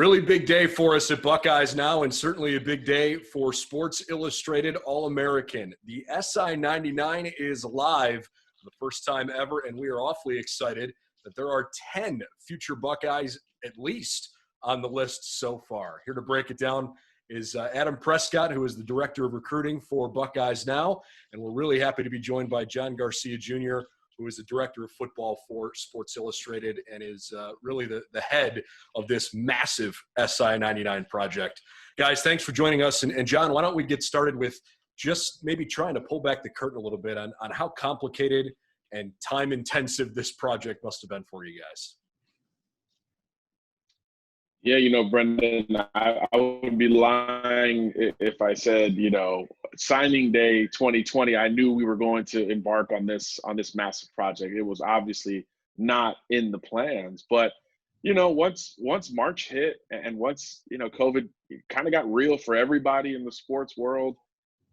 Really big day for us at Buckeyes Now, and certainly a big day for Sports Illustrated All-American. The SI 99 is live for the first time ever, and we are awfully excited that there are 10 future Buckeyes at least on the list so far. Here to break it down is Adam Prescott, who is the Director of Recruiting for Buckeyes Now, and we're really happy to be joined by John Garcia Jr., who is the Director of Football for Sports Illustrated and is really the head of this massive SI 99 project. Guys, thanks for joining us. And John, why don't we get started with just maybe trying to pull back the curtain a little bit on how complicated and time-intensive this project must have been for you guys. Yeah, Brendan, I would be lying if I said, signing day 2020, I knew we were going to embark on this massive project. It was obviously not in the plans, but once March hit and once COVID kind of got real for everybody in the sports world,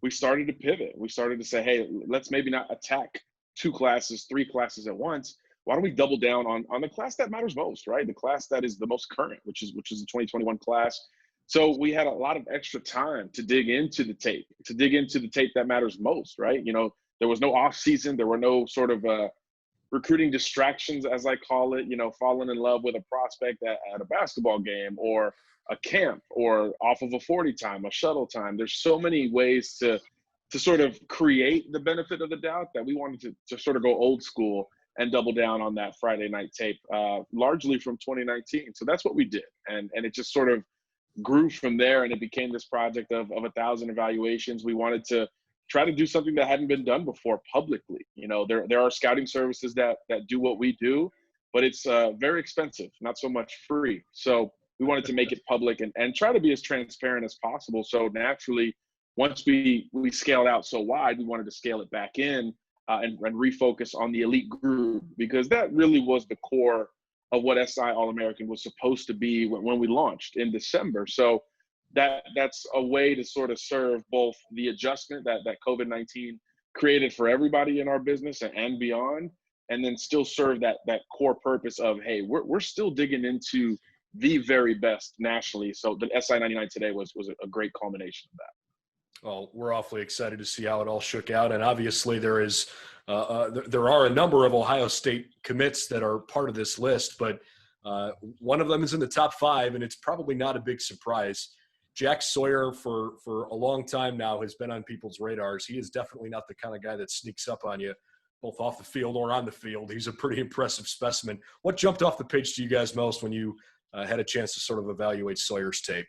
we started to pivot. We started to say, hey, let's maybe not attack 2 classes, 3 classes at once. Why don't we double down on the class that matters most, right? The class that is the most current, which is the 2021 class. So we had a lot of extra time to dig into the tape that matters most, right? There was no off season. There were no sort of recruiting distractions, as I call it, falling in love with a prospect at a basketball game or a camp or off of a 40 time, a shuttle time. There's so many ways to sort of create the benefit of the doubt that we wanted to sort of go old school and double down on that Friday night tape, largely from 2019. So that's what we did. And it just sort of grew from there, and it became this project of 1,000 evaluations. We wanted to try to do something that hadn't been done before publicly. There are scouting services that do what we do, but it's very expensive, not so much free. So we wanted to make it public and try to be as transparent as possible. So naturally, once we scaled out so wide, we wanted to scale it back in and refocus on the elite group, because that really was the core of what SI All-American was supposed to be when we launched in December. So that's a way to sort of serve both the adjustment that COVID-19 created for everybody in our business and beyond, and then still serve that core purpose of, hey, we're still digging into the very best nationally. So the SI 99 today was a great culmination of that. Well, we're awfully excited to see how it all shook out, and obviously there are a number of Ohio State commits that are part of this list, but one of them is in the top 5, and it's probably not a big surprise. Jack Sawyer, for a long time now, has been on people's radars. He is definitely not the kind of guy that sneaks up on you, both off the field or on the field. He's a pretty impressive specimen. What jumped off the page to you guys most when you had a chance to sort of evaluate Sawyer's tape?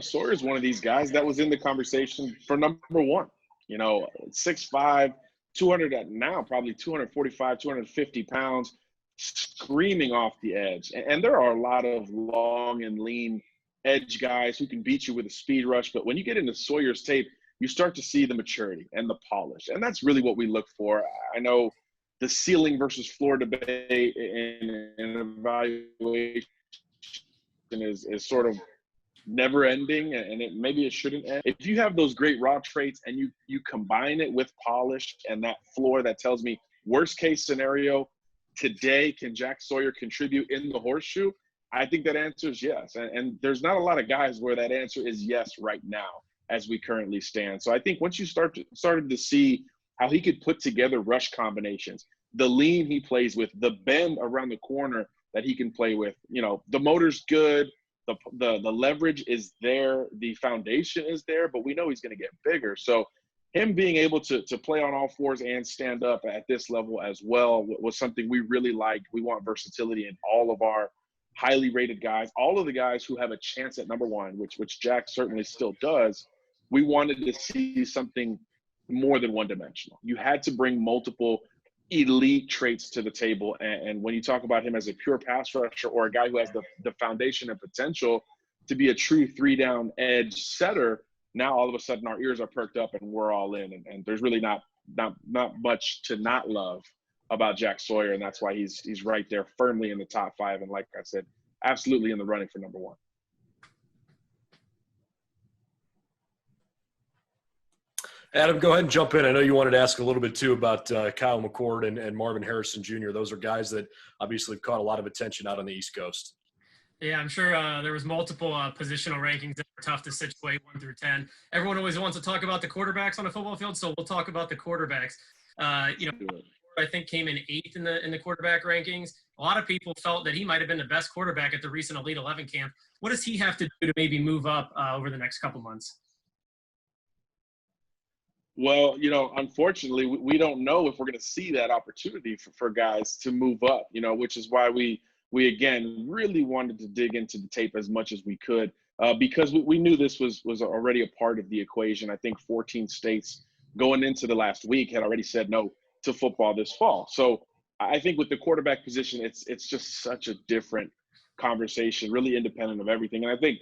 Sawyer is one of these guys that was in the conversation for number 1. 6'5", 200 at now, probably 245, 250 pounds, screaming off the edge. And there are a lot of long and lean edge guys who can beat you with a speed rush. But when you get into Sawyer's tape, you start to see the maturity and the polish. And that's really what we look for. I know the ceiling versus floor debate in evaluation is sort of never ending, and maybe it shouldn't end. If you have those great raw traits and you combine it with polish and that floor that tells me worst case scenario today, can Jack Sawyer contribute in the horseshoe? I think that answer is yes. And there's not a lot of guys where that answer is yes right now as we currently stand. So I think once you started to see how he could put together rush combinations, the lean he plays with, the bend around the corner that he can play with, the motor's good, the leverage is there, the foundation is there, but we know he's going to get bigger. So him being able to play on all 4s and stand up at this level as well was something we really liked. We want versatility in all of our highly rated guys, all of the guys who have a chance at number 1, which Jack certainly still does. We wanted to see something more than one-dimensional. You had to bring multiple elite traits to the table. And when you talk about him as a pure pass rusher or a guy who has the foundation and potential to be a true 3-down edge setter, now all of a sudden our ears are perked up and we're all in. And there's really not much to not love about Jack Sawyer. And that's why he's right there firmly in the top 5. And like I said, absolutely in the running for number 1. Adam, go ahead and jump in. I know you wanted to ask a little bit, too, about Kyle McCord and Marvin Harrison Jr. Those are guys that obviously have caught a lot of attention out on the East Coast. Yeah, I'm sure there was multiple positional rankings that were tough to situate 1 through 10. Everyone always wants to talk about the quarterbacks on a football field, so we'll talk about the quarterbacks. I think came in 8th in the quarterback rankings. A lot of people felt that he might have been the best quarterback at the recent Elite 11 camp. What does he have to do to maybe move up over the next couple months? Well, unfortunately, we don't know if we're going to see that opportunity for guys to move up, which is why we again really wanted to dig into the tape as much as we could, because we knew this was already a part of the equation. I think 14 states going into the last week had already said no to football this fall. So I think with the quarterback position, it's just such a different conversation, really independent of everything. And I think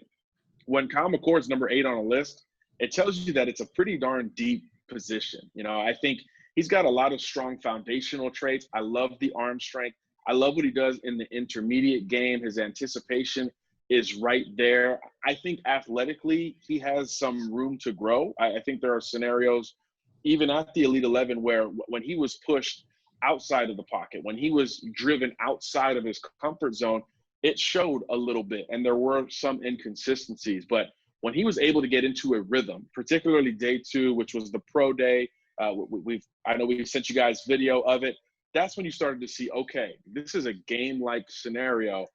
when Kyle McCord's number 8 on a list, it tells you that it's a pretty darn deep position. I think he's got a lot of strong foundational traits. I love the arm strength. I love what he does in the intermediate game. His anticipation is right there. I think athletically, he has some room to grow. I think there are scenarios, even at the Elite 11, where when he was pushed outside of the pocket, when he was driven outside of his comfort zone, it showed a little bit, and there were some inconsistencies. But when he was able to get into a rhythm, particularly day 2, which was the pro day, I know we sent you guys video of it. That's when you started to see, okay, this is a game-like scenario,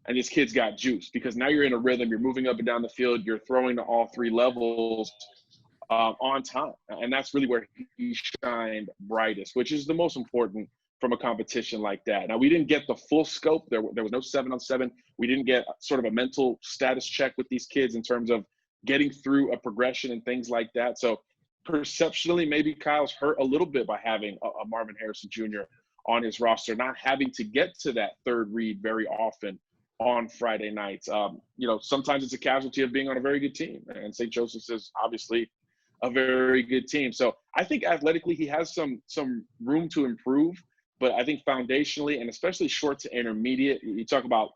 and this kid's got juice, because now you're in a rhythm, you're moving up and down the field, you're throwing to all 3 levels on time. And that's really where he shined brightest, which is the most important from a competition like that. Now, we didn't get the full scope. There was no 7-on-7. We didn't get sort of a mental status check with these kids in terms of getting through a progression and things like that. So perceptually, maybe Kyle's hurt a little bit by having a Marvin Harrison Jr. on his roster, not having to get to that third read very often on Friday nights. Sometimes it's a casualty of being on a very good team, and St. Joseph's is obviously a very good team. So I think athletically he has some room to improve, but I think foundationally, and especially short to intermediate, you talk about,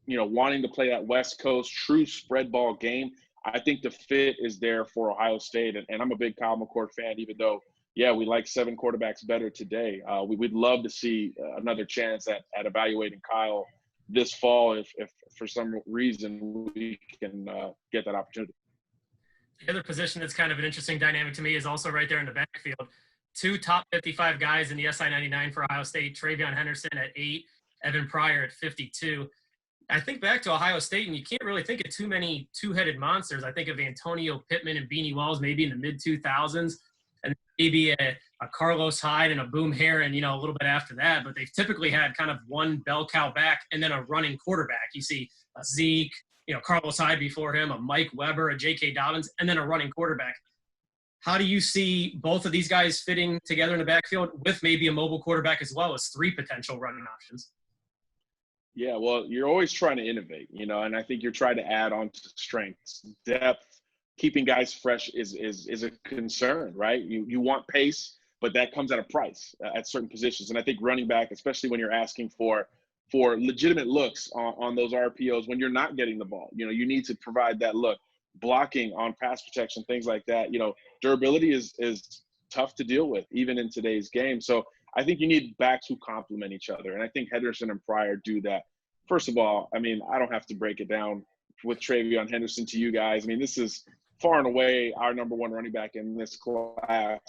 wanting to play that West Coast true spread ball game. I think the fit is there for Ohio State, and I'm a big Kyle McCord fan, even though, yeah, we like 7 quarterbacks better today. We'd love to see another chance at evaluating Kyle this fall if for some reason we can get that opportunity. The other position that's kind of an interesting dynamic to me is also right there in the backfield. 2 top 55 guys in the SI 99 for Ohio State, Trayvon Henderson at 8, Evan Pryor at 52. I think back to Ohio State, and you can't really think of too many two-headed monsters. I think of Antonio Pittman and Beanie Wells maybe in the mid-2000s, and maybe a Carlos Hyde and a Boom Herron, a little bit after that. But they've typically had kind of one bell cow back and then a running quarterback. You see a Zeke, Carlos Hyde before him, a Mike Weber, a J.K. Dobbins, and then a running quarterback. How do you see both of these guys fitting together in the backfield with maybe a mobile quarterback as well as 3 potential running options? Yeah, well, you're always trying to innovate, and I think you're trying to add on to strengths. Depth, keeping guys fresh is a concern, right? You want pace, but that comes at a price at certain positions. And I think running back, especially when you're asking for legitimate looks on those RPOs when you're not getting the ball, you need to provide that look. Blocking on pass protection, things like that, durability is tough to deal with even in today's game. So I think you need backs who complement each other. And I think Henderson and Pryor do that. First of all, I don't have to break it down with Tre'veYon Henderson to you guys. This is far and away our number 1 running back in this class.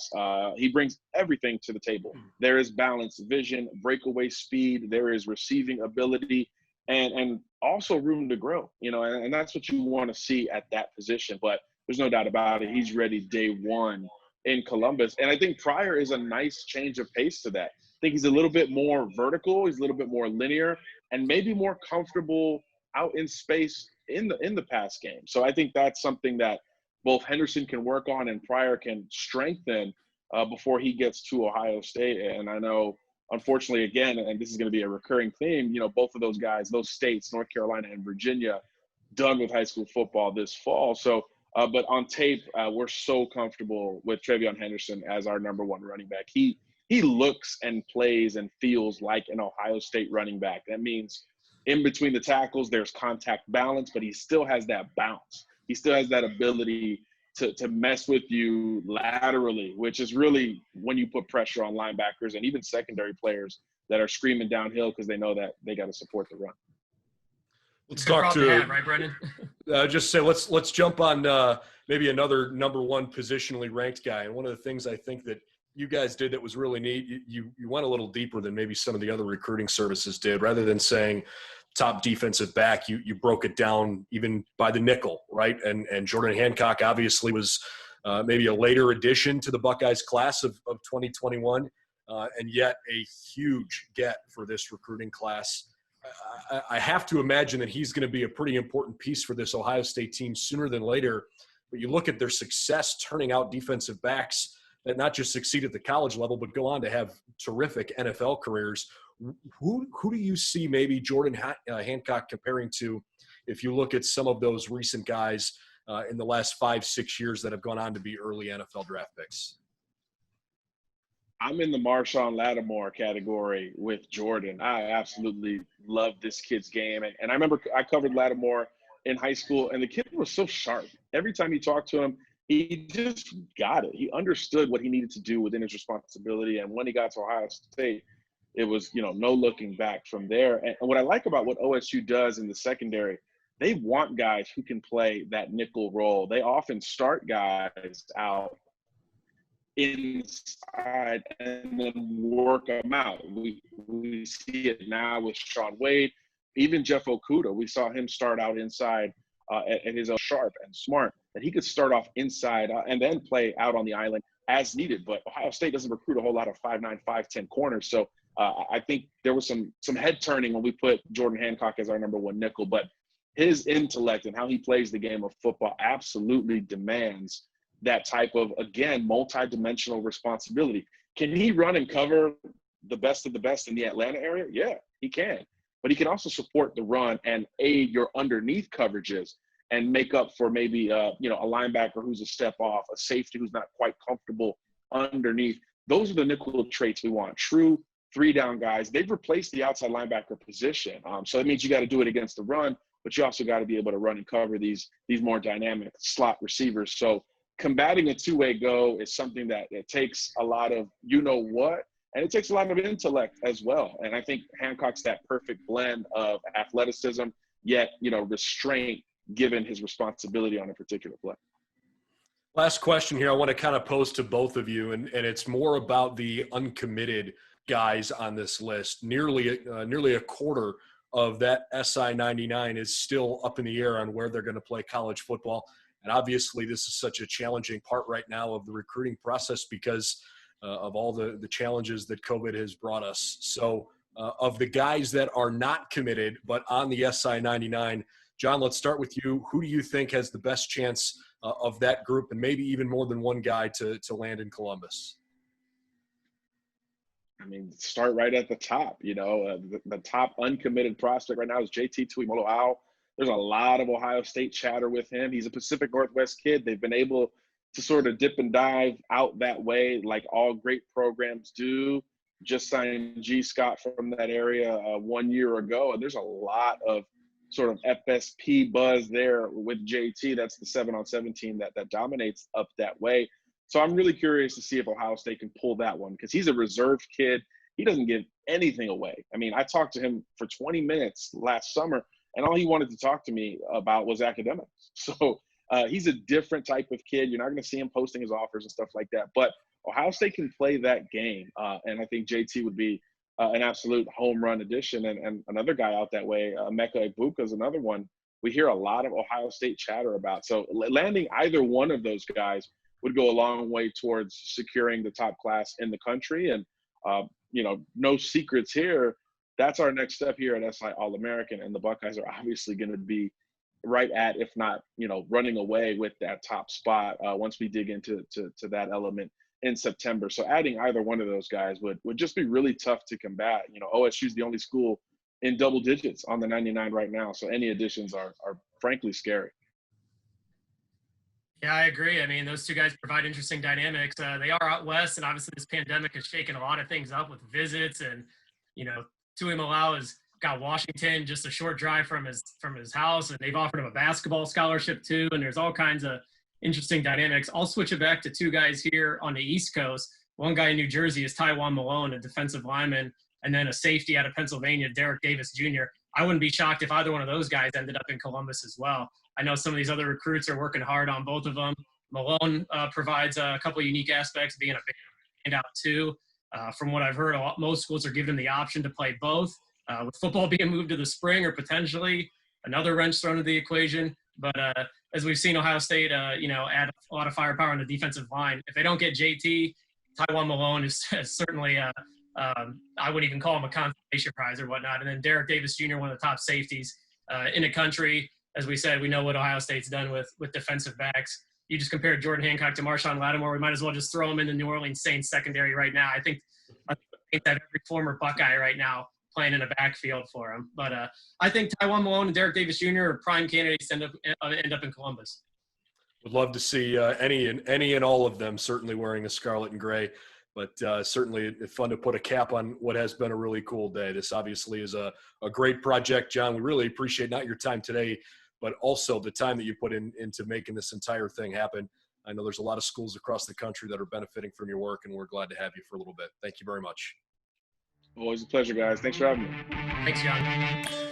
He brings everything to the table. There is balance, vision, breakaway speed. There is receiving ability, and also room to grow, and that's what you want to see at that position. But there's no doubt about it. He's ready day 1 in Columbus. And I think Pryor is a nice change of pace to that. I think he's a little bit more vertical. He's a little bit more linear and maybe more comfortable out in space in the pass game. So I think that's something that both Henderson can work on and Pryor can strengthen before he gets to Ohio State. And I know, unfortunately, again, and this is going to be a recurring theme, both of those guys, those states, North Carolina and Virginia, done with high school football this fall. So, but on tape, we're so comfortable with Tre'veYon Henderson as our number 1 running back. He looks and plays and feels like an Ohio State running back. That means in between the tackles, there's contact balance, but he still has that bounce. He still has that ability to mess with you laterally, which is really when you put pressure on linebackers and even secondary players that are screaming downhill because they know that they got to support the run. Let's Good talk problem to have, right, Brendan? just say let's jump on maybe another number one positionally ranked guy. And one of the things I think that you guys did that was really neat, you went a little deeper than maybe some of the other recruiting services did. Rather than saying top defensive back, you broke it down even by the nickel, right? And Jordan Hancock obviously was maybe a later addition to the Buckeyes class of 2021, and yet a huge get for this recruiting class. I have to imagine that he's going to be a pretty important piece for this Ohio State team sooner than later. But you look at their success turning out defensive backs that not just succeed at the college level, but go on to have terrific NFL careers. Who do you see maybe Jordan Hancock comparing to if you look at some of those recent guys in the last 5-6 years that have gone on to be early NFL draft picks? I'm in the Marshawn Lattimore category with Jordan. I absolutely love this kid's game. And I remember I covered Lattimore in high school, and the kid was so sharp. Every time you talked to him, he just got it. He understood what he needed to do within his responsibility. And when he got to Ohio State, it was, no looking back from there. And what I like about what OSU does in the secondary, they want guys who can play that nickel role. They often start guys out inside and then work them out. We see it now with Sean Wade, even Jeff Okudah. We saw him start out inside at his own sharp and smart, that he could start off inside and then play out on the island as needed. But Ohio State doesn't recruit a whole lot of 5'9", 5'10" corners. So I think there was some head turning when we put Jordan Hancock as our number one nickel. But his intellect and how he plays the game of football absolutely demands that type of, again, multi-dimensional responsibility. Can he run and cover the best of the best in the Atlanta area? Yeah, he can. But he can also support the run and aid your underneath coverages and make up for maybe, a linebacker who's a step off, a safety who's not quite comfortable underneath. Those are the nickel traits we want. True 3-down guys. They've replaced the outside linebacker position. So that means you got to do it against the run, but you also got to be able to run and cover these more dynamic slot receivers. So combating a two-way go is something that it takes a lot of and it takes a lot of intellect as well. And I think Hancock's that perfect blend of athleticism, yet, restraint given his responsibility on a particular play. Last question here I want to kind of pose to both of you, and it's more about the uncommitted guys on this list. Nearly a quarter of that SI 99 is still up in the air on where they're going to play college football. And obviously this is such a challenging part right now of the recruiting process because of all the challenges that COVID has brought us. So of the guys that are not committed but on the SI 99, John, let's start with you. Who do you think has the best chance of that group and maybe even more than one guy to land in Columbus? I mean, start right at the top. The top uncommitted prospect right now is JT Tuimoloau. There's a lot of Ohio State chatter with him. He's a Pacific Northwest kid. They've been able to sort of dip and dive out that way like all great programs do. Just signed G. Scott from that area 1 year ago. And there's a lot of sort of FSP buzz there with JT. That's the 7-on-7 team that dominates up that way. So I'm really curious to see if Ohio State can pull that one because he's a reserved kid. He doesn't give anything away. I mean, I talked to him for 20 minutes last summer, and all he wanted to talk to me about was academics. So he's a different type of kid. You're not going to see him posting his offers and stuff like that. But Ohio State can play that game, and I think JT would be an absolute home run addition. And another guy out that way, Emeka Egbuka is another one we hear a lot of Ohio State chatter about. So landing either one of those guys would go a long way towards securing the top class in the country. And, no secrets here. That's our next step here at SI All-American. And the Buckeyes are obviously going to be right at, if not, running away with that top spot once we dig into that element in September. So adding either one of those guys would just be really tough to combat. OSU is the only school in double digits on the 99 right now. So any additions are frankly scary. Yeah, I agree. I mean, those two guys provide interesting dynamics. They are out west, and obviously this pandemic has shaken a lot of things up with visits. And, Tuimoloau has got Washington just a short drive from his house, and they've offered him a basketball scholarship too. And there's all kinds of interesting dynamics. I'll switch it back to two guys here on the East Coast. One guy in New Jersey is Tywone Malone, a defensive lineman, and then a safety out of Pennsylvania, Derek Davis Jr. I wouldn't be shocked if either one of those guys ended up in Columbus as well. I know some of these other recruits are working hard on both of them. Malone provides a couple of unique aspects, being a big standout too. From what I've heard, most schools are giving him the option to play both. With football being moved to the spring, or potentially another wrench thrown into the equation. But as we've seen Ohio State, add a lot of firepower on the defensive line. If they don't get JT, Trayvon Malone is certainly I wouldn't even call him a consolation prize or whatnot. And then Derek Davis Jr., one of the top safeties in the country. As we said, we know what Ohio State's done with defensive backs. You just compared Jordan Hancock to Marshawn Lattimore. We might as well just throw him in the New Orleans Saints secondary right now. I think that every former Buckeye right now playing in a backfield for him. But I think Trayvon Malone and Derek Davis Jr. are prime candidates to end up in Columbus. Would love to see any and all of them certainly wearing the scarlet and gray. But certainly it's fun to put a cap on what has been a really cool day. This obviously is a great project, John. We really appreciate not your time today, but also the time that you put into making this entire thing happen. I know there's a lot of schools across the country that are benefiting from your work, and we're glad to have you for a little bit. Thank you very much. Always a pleasure, guys. Thanks for having me. Thanks, John.